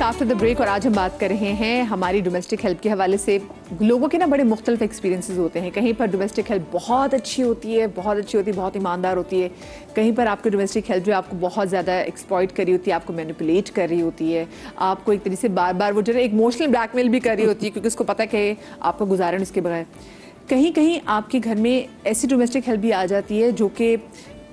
After the break और आज हम बात कर रहे हैं हमारी डोमेस्टिक हेल्प के हवाले से। लोगों के ना बड़े मुख्तलिफ एक्सपीरियंसेस होते हैं। कहीं पर डोमेस्टिक हेल्प बहुत अच्छी होती है, बहुत ईमानदार होती है। कहीं पर आपकी डोमेस्टिक हेल्प जो आपको बहुत ज़्यादा एक्सप्लॉइट कर रही होती है, आपको मैनिपुलेट कर रही होती है, आपको एक तरीके से बार बार वो जो है इमोशनल ब्लैकमेल भी कर रही होती है, क्योंकि उसको पता है कि आपका गुजारा नहीं इसके बगैर। कहीं कहीं आपके घर में ऐसी डोमेस्टिक हेल्प भी आ जाती है जो कि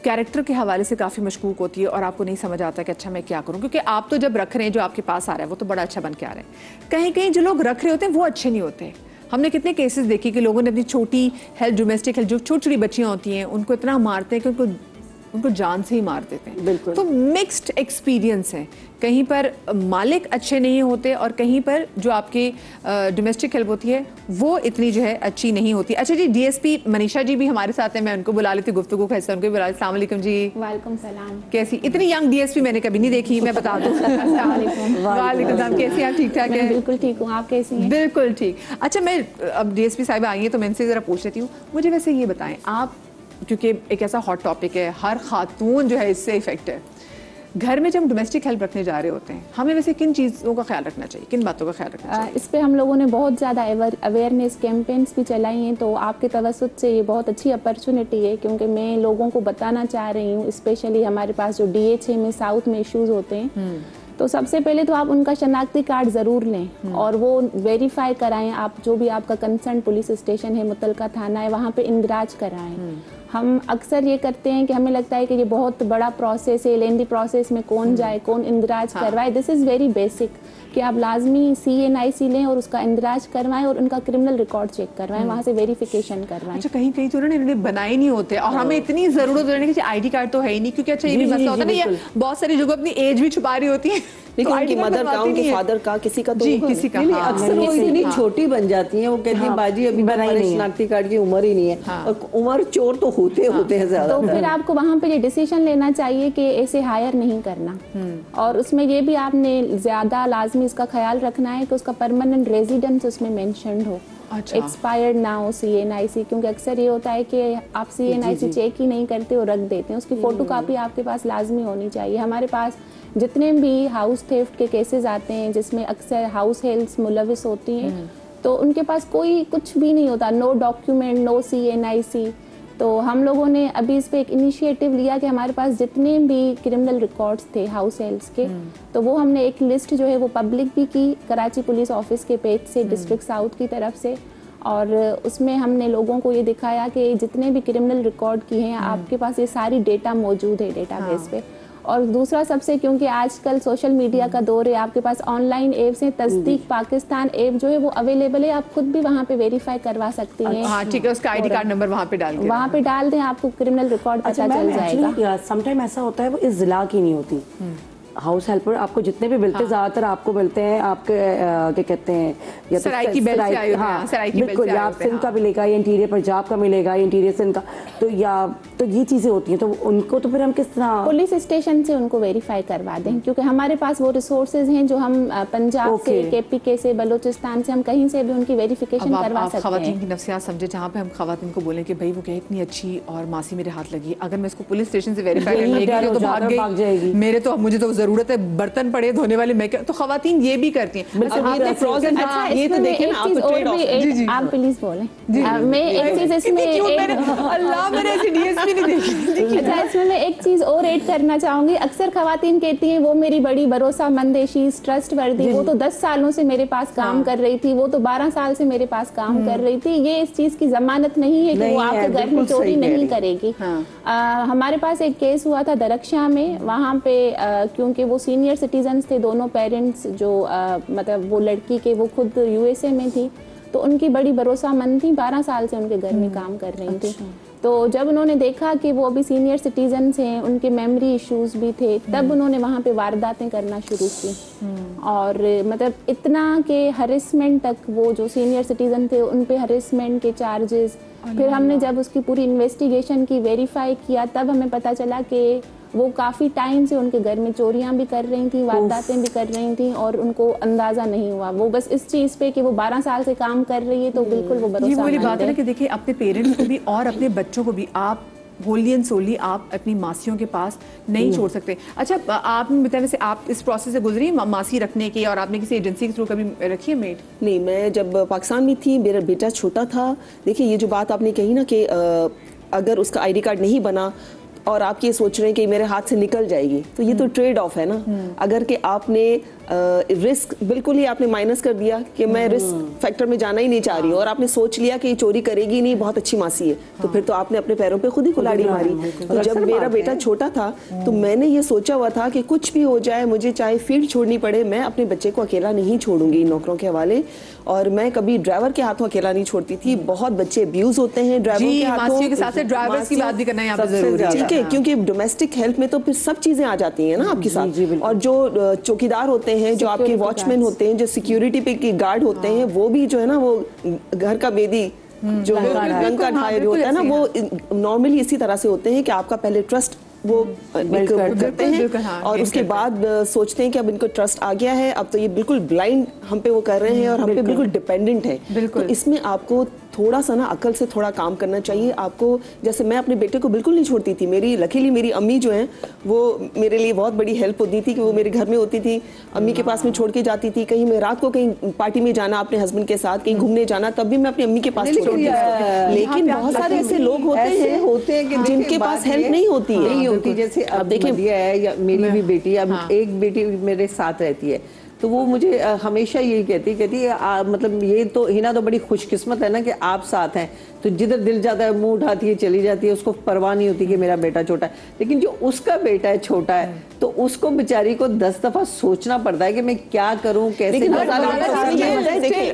कैरेक्टर के हवाले से काफ़ी मशकूक होती है और आपको नहीं समझ आता कि अच्छा मैं क्या करूं, क्योंकि आप तो जब रख रहे हैं जो आपके पास आ रहा है वो तो बड़ा अच्छा बन के आ रहा है। कहीं कहीं जो लोग रख रहे होते हैं वो अच्छे नहीं होते। हमने कितने केसेस देखे कि लोगों ने अपनी छोटी हेल्प, डोमेस्टिक हेल्प, जो छोटी छोटी बच्चियाँ होती हैं उनको इतना मारते हैं कि उनको जान से ही मार देते हैं। बिल्कुल। तो मिक्स्ड एक्सपीरियंस है। कहीं पर मालिक अच्छे नहीं होते और कहीं पर जो आपकी डोमेस्टिक हेल्प होती है वो इतनी जो है अच्छी नहीं होती। अच्छा जी, डीएसपी मनीषा जी भी हमारे साथ हैं, मैं उनको बुला लेती, गुफ्तगू फैसला उनको बुला लेती। अस्सलाम वालेकुम जी। वालेकुम सलाम। कैसी? इतनी यंग डीएसपी मैंने कभी नहीं देखी, मैं बता दूं। वालेकुम सलाम। कैसी हैं? ठीक ठाक है? बिल्कुल ठीक हूँ, आप कैसी हैं? बिल्कुल ठीक। अच्छा, मैं अब डीएसपी साहिबा आई हैं तो मैं इनसे ज़रा पूछ लेती हूँ। मुझे वैसे ये बताएं आप, क्योंकि एक ऐसा हॉट टॉपिक है, हर खातून जो है इससे इफेक्ट है। घर में जब हम डोमेस्टिक हेल्प रखने जा रहे होते हैं, हमें वैसे किन चीज़ों का ख्याल रखना चाहिए, किन बातों का ख्याल रखना चाहिए? इस पे हम लोगों ने बहुत ज़्यादा अवेयरनेस कैंपेन्स भी चलाई हैं, तो आपके तवसुत से ये बहुत अच्छी अपॉर्चुनिटी है, क्योंकि मैं लोगों को बताना चाह रही हूँ। स्पेशली हमारे पास जो DHA में साउथ में इश्यूज़ होते हैं, तो सबसे पहले तो आप उनका शनाख्ती कार्ड ज़रूर लें और वो वेरीफाई कराएं। आप जो भी आपका कंसर्न पुलिस स्टेशन है, मुतलका थाना है, वहाँ पे इंदराज कराएं। हम अक्सर ये करते हैं कि हमें लगता है कि ये बहुत बड़ा प्रोसेस है, लेंदी प्रोसेस में कौन जाए, कौन इंदराज करवाए। दिस इज़ वेरी बेसिक कि आप लाजमी CNIC लें और उसका इंदराज करवाएं और उनका क्रिमिनल रिकॉर्ड चेक करवाएं, वहाँ से वेरिफिकेशन करवाएं। अच्छा, कहीं कहीं तो इन्होंने बनाए नहीं होते और हमें इतनी ज़रूरत होने की ID कार्ड तो है ही नहीं, क्योंकि अच्छा ये भी मसला होता है ना, ये बहुत सारी जगह अपनी एज भी छुपा रही होती है, लेकिन उनकी मदर का, उनके फादर का, किसी का तो किसी का अक्सर वो इतनी छोटी बन जाती हैं, वो कहती है बाजी अभी हमारे शनाख्ती कार्ड की उम्र ही नहीं है, और उम्र चोर तो होते हैं ज्यादा। तो फिर आपको वहाँ पे ये डिसीजन लेना चाहिए कि ऐसे हायर नहीं करना, और उसमें ये भी आपने ज्यादा लाजमी इसका ख्याल रखना है कि उसका परमानेंट रेजिडेंस उसमें मेंशन्ड हो। अच्छा। एक्सपायर्ड ना हो CNIC, क्योंकि अक्सर ये होता है कि आप CNIC चेक ही नहीं करते और रख देते हैं। उसकी फोटो कापी आपके पास लाजमी होनी चाहिए। हमारे पास जितने भी हाउस थेफ्ट के केसेस आते हैं जिसमें अक्सर हाउस हेल्प्स मुलविस होती हैं, तो उनके पास कोई कुछ भी नहीं होता, नो डॉक्यूमेंट, नो CNIC। तो हम लोगों ने अभी इस पे एक इनिशिएटिव लिया कि हमारे पास जितने भी क्रिमिनल रिकॉर्ड्स थे हाउस हेल्प्स के, तो वो हमने एक लिस्ट जो है वो पब्लिक भी की कराची पुलिस ऑफिस के पेज से, डिस्ट्रिक्ट साउथ की तरफ से, और उसमें हमने लोगों को ये दिखाया कि जितने भी क्रिमिनल रिकॉर्ड की हैं आपके पास ये सारी डेटा मौजूद है डेटाबेस पे। और दूसरा सबसे, क्योंकि आजकल सोशल मीडिया का दौर है, आपके पास ऑनलाइन एप्स हैं, तस्दीक पाकिस्तान ऐप जो है वो अवेलेबल है, आप खुद भी वहाँ पे वेरीफाई करवा सकती हैं। हाँ ठीक है, उसका ID कार्ड नंबर वहाँ पे डाल दें, आपको क्रिमिनल रिकॉर्ड पता चल जाएगा। समटाइम ऐसा होता है वो इस जिला की नहीं होती। हाउस हेल्पर आपको जितने भी मिलते हैं, ज्यादातर आपको मिलते हैं आपके क्या कहते हैं, या सराय की बेल्ट से आए होते हैं, सराय की बेल्ट से बिल्कुल, या सिंध का मिलेगा, या इंटीरियर पंजाब का मिलेगा, या इंटीरियर सिंध का, तो या तो ये चीजें होती हैं। तो उनको तो फिर हम किस तरह पुलिस स्टेशन से उनको वेरीफाई करवा दें, क्योंकि हमारे पास वो रिसोर्सेज हैं जो हम पंजाब से, KPK से, बलूचिस्तान से, हम कहीं से भी उनकी वेरिफिकेशन करवा सकते हैं। खवातीन की नफ्सियात समझे, जहाँ पे हम खवातीन को बोलें कि भाई वो कहे इतनी अच्छी और मासी मेरे हाथ लगी, अगर मैं इसको पुलिस स्टेशन से वेरीफाई करने तो भाग जाएगी, मेरे तो मुझे तो जरूरत है बर्तन पड़े धोने वाले, मैं क्या, तो खवातीन ये भी करती हैं। ये तो देखें, आप प्लीज बोलें। मैं एक चीज इसमें अल्लाह मेरे ऐसी DSP नहीं देखी। अच्छा, इसमें मैं एक चीज और ऐड करना चाहूंगी। अक्सर खवातीन कहती हैं वो मेरी बड़ी भरोसामंद है, शी इज ट्रस्टवर्दी, वो तो 10 सालों से मेरे पास काम कर रही थी, वो तो 12 साल से मेरे पास काम कर रही थी। ये इस चीज की जमानत नहीं है कि वो आपके घर में चोरी नहीं करेगी। हमारे पास एक केस हुआ था दरख्शा में, वहाँ पे क्योंकि वो सीनियर सिटीजन्स थे, दोनों पेरेंट्स जो मतलब वो लड़की के वो खुद USA में थी, तो उनकी बड़ी भरोसामंद थी, 12 साल से उनके घर में काम कर रही थी। तो जब उन्होंने देखा कि वो अभी सीनियर सिटीजन्स हैं, उनके मेमोरी इश्यूज भी थे, तब उन्होंने वहाँ पे वारदातें करना शुरू की। और मतलब इतना कि हरेसमेंट तक, वो जो सीनियर सिटीजन थे उन पे हरेसमेंट के चार्जेस। फिर हमने जब उसकी पूरी इन्वेस्टिगेशन की, वेरीफाई किया, तब हमें पता चला कि वो काफ़ी टाइम से उनके घर में चोरियां भी कर रही थी, वारदातें भी कर रही थी, और उनको अंदाज़ा नहीं हुआ। वो बस इस चीज़ पे कि वो 12 साल से काम कर रही है, तो बिल्कुल वो भरोसा ये बात है ना कि देखिए, अपने पेरेंट्स को भी और अपने बच्चों को भी आप होली एंड सोली आप अपनी मासियों के पास नहीं छोड़ सकते। अच्छा, आपने बताया वैसे आप इस प्रोसेस से गुजरी मासी रखने की, और आपने किसी एजेंसी के थ्रू कभी रखी है मेड? नहीं, मैं जब पाकिस्तान में थी, मेरा बेटा छोटा था। देखिए, ये जो बात आपने कही ना कि अगर उसका आईडी कार्ड नहीं बना और आप ये सोच रहे हैं कि मेरे हाथ से निकल जाएगी, तो ये तो ट्रेड ऑफ है ना। अगर कि आपने रिस्क बिल्कुल ही आपने माइनस कर दिया कि मैं रिस्क फैक्टर में जाना ही नहीं चाह रही हूँ, और आपने सोच लिया कि ये चोरी करेगी नहीं, बहुत अच्छी मासी है, तो फिर तो आपने अपने पैरों पे खुद ही कुल्हाड़ी मारी। तो जब मेरा बेटा छोटा था तो मैंने ये सोचा हुआ था कि कुछ भी हो जाए, मुझे चाहे फील्ड छोड़नी पड़े, मैं अपने बच्चे को अकेला नहीं छोड़ूंगी नौकरों के हवाले। और मैं कभी ड्राइवर के हाथों अकेला नहीं छोड़ती थी। बहुत बच्चे अब्यूज होते हैं ड्राइवरों के हाथों के साथ, ड्राइवर्स की बात भी करना यहाँ पे जरूरी है, ठीक है, क्योंकि डोमेस्टिक हेल्प में तो फिर सब चीजें आ जाती हैं ना आपके साथ। और जो चौकीदार होते हैं, जो आपके वॉचमैन होते हैं, जो सिक्योरिटी पे के गार्ड होते हैं, वो भी जो है ना, वो घर का बेदी जो रंग का ढाई होता है ना, वो नॉर्मली इसी तरह से होते हैं कि आपका पहले ट्रस्ट वो करते हैं, और उसके बाद सोचते हैं कि अब इनको ट्रस्ट आ गया है, अब तो ये बिल्कुल ब्लाइंड हम पे वो कर रहे हैं और हम पे बिल्कुल डिपेंडेंट है। तो इसमें आपको थोड़ा सा ना अकल से थोड़ा काम करना चाहिए आपको। जैसे मैं अपने बेटे को बिल्कुल नहीं छोड़ती थी। लकीली मेरी अम्मी जो हैं वो मेरे लिए बहुत बड़ी हेल्प होती थी कि वो मेरे घर में होती थी, अम्मी के पास में छोड़ के जाती थी। कहीं मैं रात को कहीं पार्टी में जाना अपने हस्बैंड के साथ, कहीं घूमने जाना, तब भी मैं अपनी अम्मी के पास छोड़ती थी। लेकिन बहुत सारे ऐसे लोग होते हैं जिनके पास हेल्प नहीं होती है। जैसे अब देखिए है या मेरी भी बेटी, अब एक बेटी मेरे साथ रहती है, तो वो मुझे हमेशा यही कहती मतलब ये तो हिना तो बड़ी खुशकिस्मत है ना कि आप साथ हैं, तो जिधर दिल जाता है मुंह उठाती है चली जाती है, उसको परवाह नहीं होती कि मेरा बेटा छोटा है। लेकिन जो उसका बेटा है छोटा है, तो उसको बेचारी को 10 दफा सोचना पड़ता है कि मैं क्या करूं, कैसे।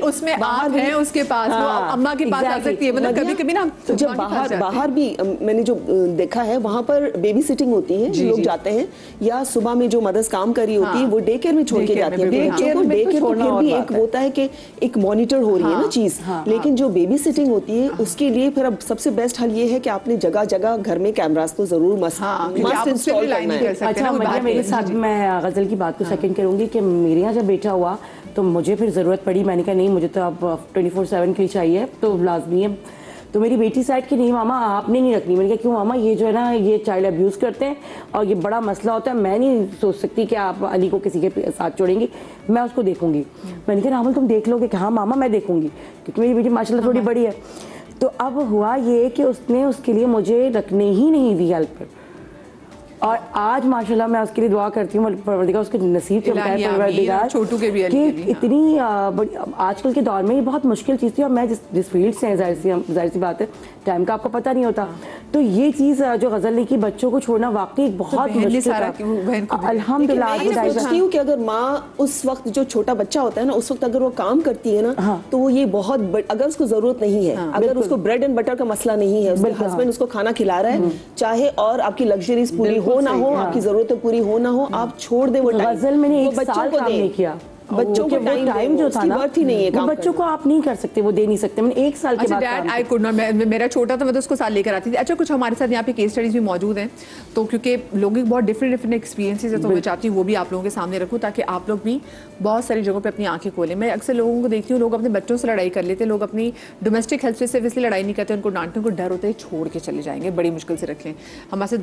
उसमें आप हैं उसके पास, वो अम्मा के पास आ सकती है, मतलब कभी-कभी ना जब बाहर भी मैंने जो देखा है, वहाँ पर बेबी सिटिंग होती है, लोग जाते हैं, या सुबह में जो मदर्स काम कर रही होती है वो डे केयर में छोड़ के जाती है। डे केयर तो फिर भी एक होता है कि एक मॉनिटर हो रही है ना चीज, लेकिन जो बेबी सिटिंग होती है उसके लिए फिर अब सबसे बेस्ट हल ये है कि आपने जगह जगह घर में कैमरास तो जरूर मस्ट इंस्टॉल करना है। अच्छा, मेरे साथ मैं गजल की बात को सेकंड करूंगी कि मेरे यहाँ जब बेटा हुआ तो मुझे फिर ज़रूरत पड़ी, मैंने कहा नहीं मुझे तो अब 24/7 के लिए चाहिए, तो लाजमी है। तो मेरी बेटी साइड की नहीं मामा आपने नहीं रखनी। मैंने कहा क्यों मामा, ये जो है ना ये चाइल्ड अब्यूज़ करते हैं और ये बड़ा मसला होता है, मैं नहीं सोच सकती कि आप अली को किसी के साथ छोड़ेंगी, मैं उसको देखूंगी। मैंने कहा राहुल तुम देख लोगे कि हाँ मामा मैं देखूंगी, क्योंकि मेरी बेटी माशाल्लाह थोड़ी बड़ी है। तो अब हुआ ये कि उसने उसके लिए मुझे रखने ही नहीं दी हेल्प, और आज माशाल्लाह मैं उसके लिए दुआ करती हूँ परवरदिगार उसके नसीब से छोटू के भी कि इतनी बड़ी आजकल के दौर में ये बहुत मुश्किल चीज़ थी। और मैं जिस फील्ड से जाहिर सी बात है टाइम का आपको पता नहीं होता, तो ये चीज़ जो गजल ने की बच्चों को छोड़ना वाकई बहुत मुश्किल था। अल्हम्दुलिल्लाह सोचती हूँ कि अगर माँ उस वक्त जो छोटा बच्चा होता है ना, उस वक्त अगर वो काम करती है ना, तो वो ये बहुत अगर उसको जरूरत नहीं है, अगर उसको ब्रेड एंड बटर का मसला नहीं है, उसके हस्बैंड उसको खाना खिला रहा है, चाहे और आपकी लग्जरीज पूरी हो ना हो, आपकी जरूरतें पूरी हो ना हो, आप छोड़ दे वो टाइम। गजल मैंने एक साल काम नहीं किया, बच्चों को टाइम जो था ना ही नहीं है, बच्चों को आप नहीं कर सकते, वो दे नहीं सकते। मैंने 1 साल के बाद डैड आई कुड नॉट, मेरा छोटा था मैं तो उसको साथ लेकर आती थी। अच्छा, कुछ हमारे साथ यहाँ पे केस स्टडीज भी मौजूद हैं, तो क्योंकि लोगों के बहुत डिफरेंट एक्सपीरियंसेस है, तो मैं चाहती हूँ वो भी आप लोगों के सामने रखूँ ताकि आप लोग भी बहुत सारी जगहों पर अपनी आंखें खोलें। मैं अक्सर लोगों को देखती हूँ, लोग अपने बच्चों से लड़ाई कर लेते हैं, लोग अपनी डोमेस्टिक हेल्थ से सिर्फ इसलिए लड़ाई नहीं करते, उनको डांटने को डर होता है छोड़ के चले जाएंगे, बड़ी मुश्किल से रखें। हमारे